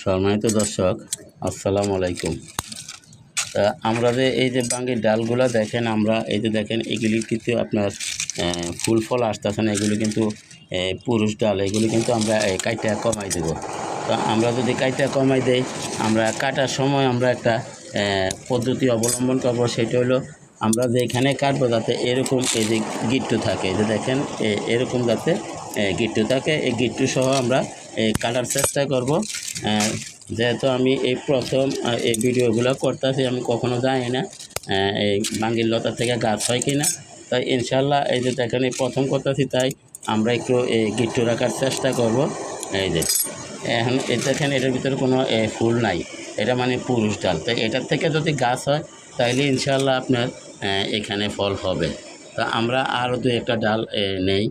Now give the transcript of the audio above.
সম্মানিত দর্শক, আসসালামু আলাইকুম। তা আমরা যে এই যে বাঙ্গির ডালগুলো দেখেন, আমরা এই যে দেখেন এগুলি কিন্তু আপনার ফুল ফল আসতেছে না, এগুলি কিন্তু পুরুষ ডাল, এগুলি কিন্তু আমরা কাইটা কমাই দেব। তো আমরা যদি কাইটা কমাই দেই, আমরা কাটার সময় আমরা একটা পদ্ধতি অবলম্বন করব। সেটা হলো আমরা যে এখানে কাটবো যাতে এরকম এই যে গিট্টু থাকে, এই যে দেখেন এরকম যাতে গিট্টু থাকে, এই গিট্টু সহ আমরা কাটার চেষ্টা করব। যেহেতু আমি এই প্রথম এই ভিডিওগুলো করতেছি, আমি কখনো জানি না এই বাঙ্গির লতা থেকে গাছ হয় কি না। তাই ইনশাল্লাহ এই যে দেখেন এই প্রথম করতেছি, তাই আমরা একটু এই গিট্টু রাখার চেষ্টা করব। এই যে এখন দেখেন এটার ভিতরে কোনো ফুল নাই, এটা মানে পুরুষ ডাল। তাই এটার থেকে যদি গাছ হয় তাহলে ইনশাল্লাহ আপনার এখানে ফল হবে। তা আমরা আরও দু একটা ডাল নেই,